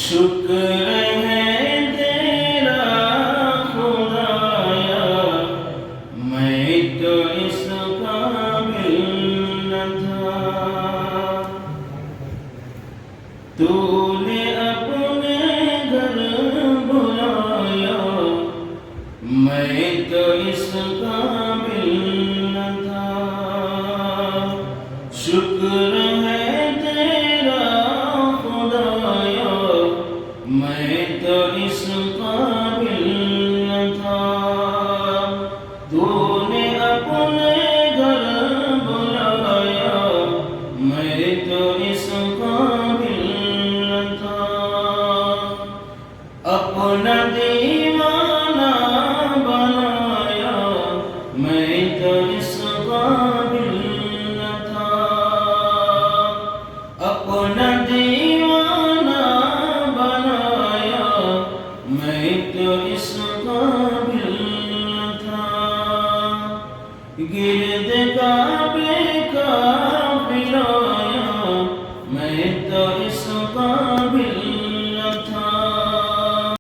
शुक्र है तेरा खुदाया, मैं तो इस काबिल न था। तूने अपने घर बुलाया, मैं तो इस काबिल न था। शुक्र है तेरा खुदाया, मैं तो इस काबिल न था। तूने अपने घर बुलाया, मैं तो इस काबिल न था। अपना दीवाना बनाया, मैं तो इस काबिल न था। अपना दीवाना बनाया, मैं तो इस काबिल न था। गिरद काबे का फिराया, मैं तो इस काबिल